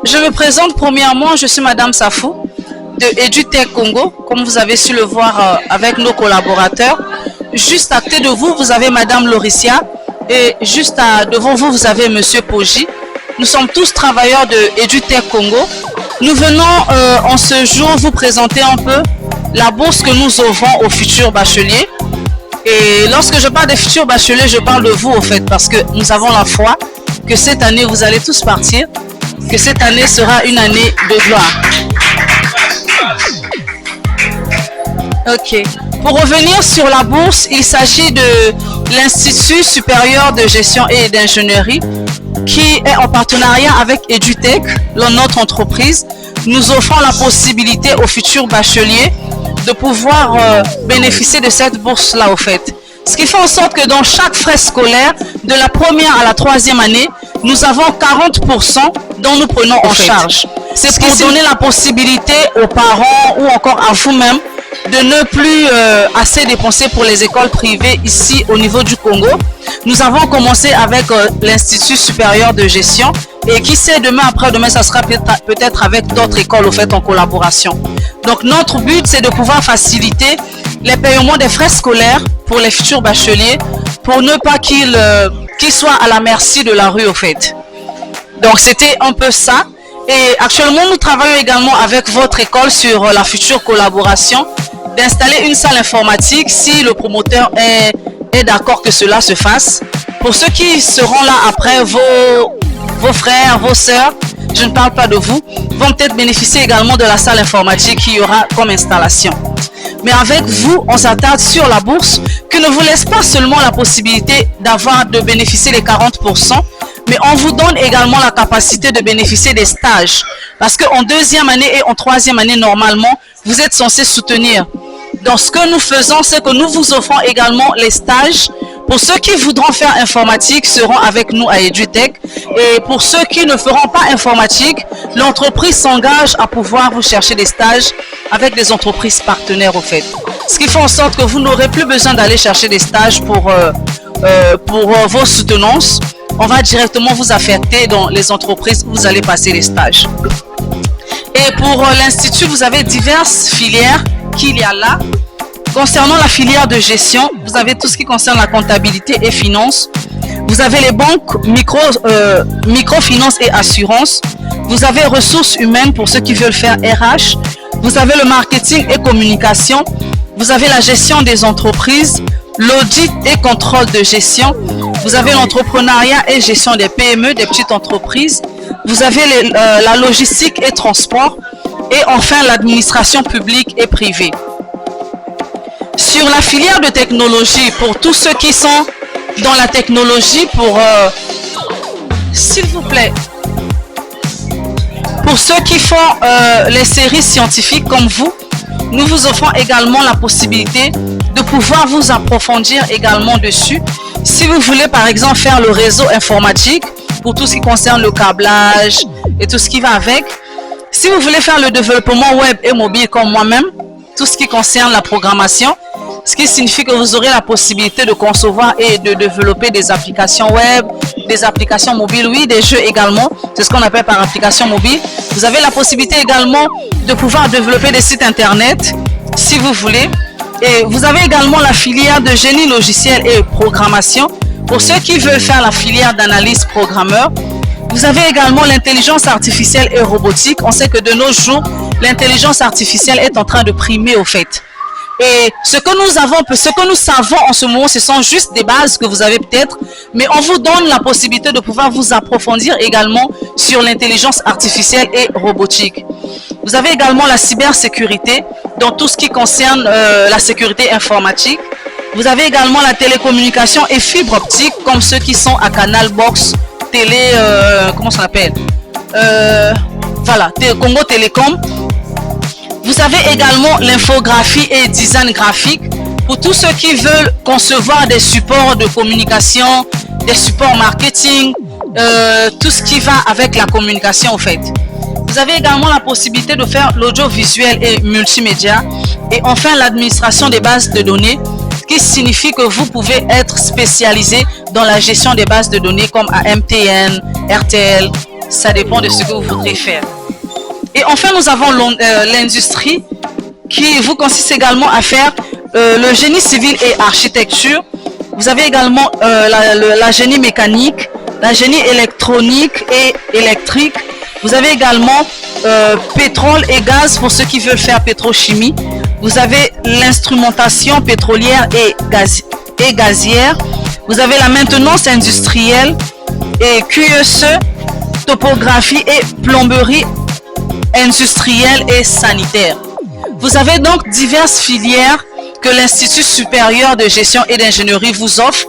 Je me présente premièrement, je suis Madame Safou de EduTech Congo, comme vous avez su le voir avec nos collaborateurs. Juste à côté de vous, vous avez Madame Lauricia et juste devant vous, vous avez Monsieur Poji. Nous sommes tous travailleurs de EduTech Congo. Nous venons en ce jour vous présenter un peu la bourse que nous offrons aux futurs bacheliers. Et lorsque je parle des futurs bacheliers, je parle de vous au fait, parce que nous avons la foi que cette année, vous allez tous partir, que cette année sera une année de gloire. Ok. Pour revenir sur la bourse, il s'agit de l'Institut supérieur de gestion et d'ingénierie qui est en partenariat avec EduTech, notre entreprise. Nous offrons la possibilité aux futurs bacheliers de pouvoir bénéficier de cette bourse-là au fait. Ce qui fait en sorte que dans chaque frais scolaire, de la première à la troisième année, nous avons 40% dont nous prenons en charge. C'est ce qui donne la possibilité aux parents ou encore à vous-même de ne plus assez dépenser pour les écoles privées ici au niveau du Congo. Nous avons commencé avec l'Institut supérieur de gestion et qui sait, demain après-demain, ça sera peut-être avec d'autres écoles au fait en collaboration. Donc notre but, c'est de pouvoir faciliter les paiements des frais scolaires pour les futurs bacheliers pour ne pas qu'ils soient à la merci de la rue au fait. Donc c'était un peu ça. Et actuellement, nous travaillons également avec votre école sur la future collaboration d'installer une salle informatique si le promoteur est d'accord que cela se fasse. Pour ceux qui seront là après, vos frères, vos sœurs, je ne parle pas de vous, vont peut-être bénéficier également de la salle informatique qu'il y aura comme installation. Mais avec vous, on s'attarde sur la bourse qui ne vous laisse pas seulement la possibilité de bénéficier des 40%, mais on vous donne également la capacité de bénéficier des stages. Parce qu'en deuxième année et en troisième année, normalement, vous êtes censé soutenir. Donc, ce que nous faisons, c'est que nous vous offrons également les stages. Pour ceux qui voudront faire informatique, seront avec nous à EduTech. Et pour ceux qui ne feront pas informatique, l'entreprise s'engage à pouvoir vous chercher des stages avec des entreprises partenaires au fait. Ce qui fait en sorte que vous n'aurez plus besoin d'aller chercher des stages pour vos soutenances. On va directement vous affecter dans les entreprises où vous allez passer les stages. Et pour l'Institut, vous avez diverses filières qu'il y a là. Concernant la filière de gestion, vous avez tout ce qui concerne la comptabilité et finance. Vous avez les banques, microfinance et assurance. Vous avez ressources humaines pour ceux qui veulent faire RH. Vous avez le marketing et communication. Vous avez la gestion des entreprises, l'audit et contrôle de gestion. Vous avez l'entrepreneuriat et gestion des PME, des petites entreprises. Vous avez la logistique et transport. Et enfin, l'administration publique et privée. Sur la filière de technologie, pour tous ceux qui sont dans la technologie, s'il vous plaît, pour ceux qui font les séries scientifiques comme vous, nous vous offrons également la possibilité de pouvoir vous approfondir également dessus. Si vous voulez par exemple faire le réseau informatique, pour tout ce qui concerne le câblage et tout ce qui va avec, si vous voulez faire le développement web et mobile comme moi-même, tout ce qui concerne la programmation, ce qui signifie que vous aurez la possibilité de concevoir et de développer des applications web, des applications mobiles, oui, des jeux également, c'est ce qu'on appelle par application mobile. Vous avez la possibilité également de pouvoir développer des sites internet, si vous voulez. Et vous avez également la filière de génie logiciel et programmation, pour ceux qui veulent faire la filière d'analyse programmeur. Vous avez également l'intelligence artificielle et robotique. On sait que de nos jours, l'intelligence artificielle est en train de primer au fait. Et ce que nous savons en ce moment, ce sont juste des bases que vous avez peut-être, mais on vous donne la possibilité de pouvoir vous approfondir également sur l'intelligence artificielle et robotique. Vous avez également la cybersécurité, dans tout ce qui concerne la sécurité informatique. Vous avez également la télécommunication et fibre optique, comme ceux qui sont à Canal Box, Télé, comment ça s'appelle, voilà, Congo Télécom. Vous avez également l'infographie et design graphique pour tous ceux qui veulent concevoir des supports de communication, des supports marketing, tout ce qui va avec la communication en fait. Vous avez également la possibilité de faire l'audiovisuel et multimédia et enfin l'administration des bases de données, ce qui signifie que vous pouvez être spécialisé dans la gestion des bases de données comme à MTN, RTL, Ça dépend de ce que vous voudrez faire. Et enfin, nous avons l'industrie qui vous consiste également à faire le génie civil et architecture. Vous avez également la génie mécanique, la génie électronique et électrique. Vous avez également pétrole et gaz pour ceux qui veulent faire pétrochimie. Vous avez l'instrumentation pétrolière et gazière. Vous avez la maintenance industrielle et QSE, topographie et plomberie industrielle et sanitaire. Vous avez donc diverses filières que l'Institut supérieur de gestion et d'ingénierie vous offre,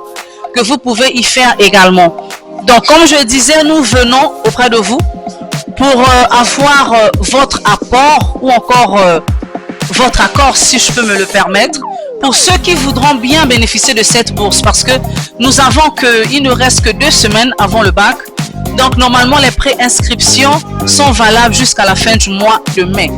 que vous pouvez y faire également. Donc, comme je disais, nous venons auprès de vous pour avoir votre apport ou encore votre accord, si je peux me le permettre, pour ceux qui voudront bien bénéficier de cette bourse, parce que nous avons il ne reste que 2 semaines avant le bac. Donc, normalement, les préinscriptions sont valables jusqu'à la fin du mois de mai.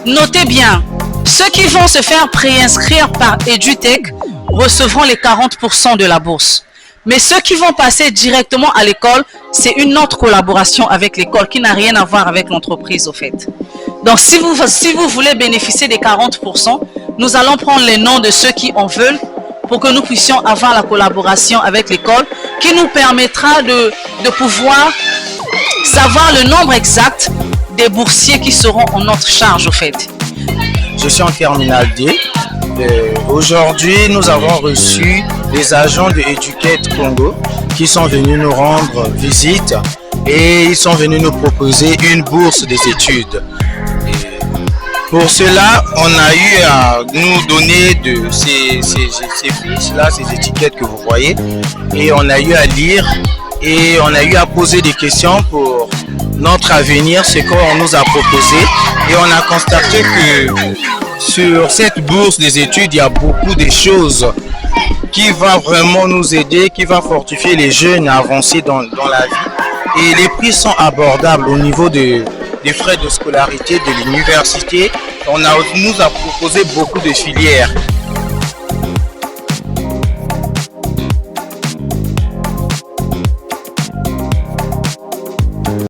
Notez bien, ceux qui vont se faire préinscrire par EduTech recevront les 40% de la bourse. Mais ceux qui vont passer directement à l'école, c'est une autre collaboration avec l'école qui n'a rien à voir avec l'entreprise au fait. Donc si vous voulez bénéficier des 40%, nous allons prendre les noms de ceux qui en veulent pour que nous puissions avoir la collaboration avec l'école qui nous permettra de pouvoir savoir le nombre exact des boursiers qui seront en notre charge au fait. Je suis en terminale D. Aujourd'hui, nous avons reçu les agents de Educate Congo qui sont venus nous rendre visite et ils sont venus nous proposer une bourse des études. Et pour cela, on a eu à nous donner de ces fiches-là, ces étiquettes que vous voyez, et on a eu à lire et on a eu à poser des questions pour notre avenir, ce qu'on nous a proposé, et on a constaté que sur cette bourse des études, il y a beaucoup de choses qui vont vraiment nous aider, qui vont fortifier les jeunes à avancer dans la vie. Et les prix sont abordables au niveau des frais de scolarité de l'université. On nous a proposé beaucoup de filières.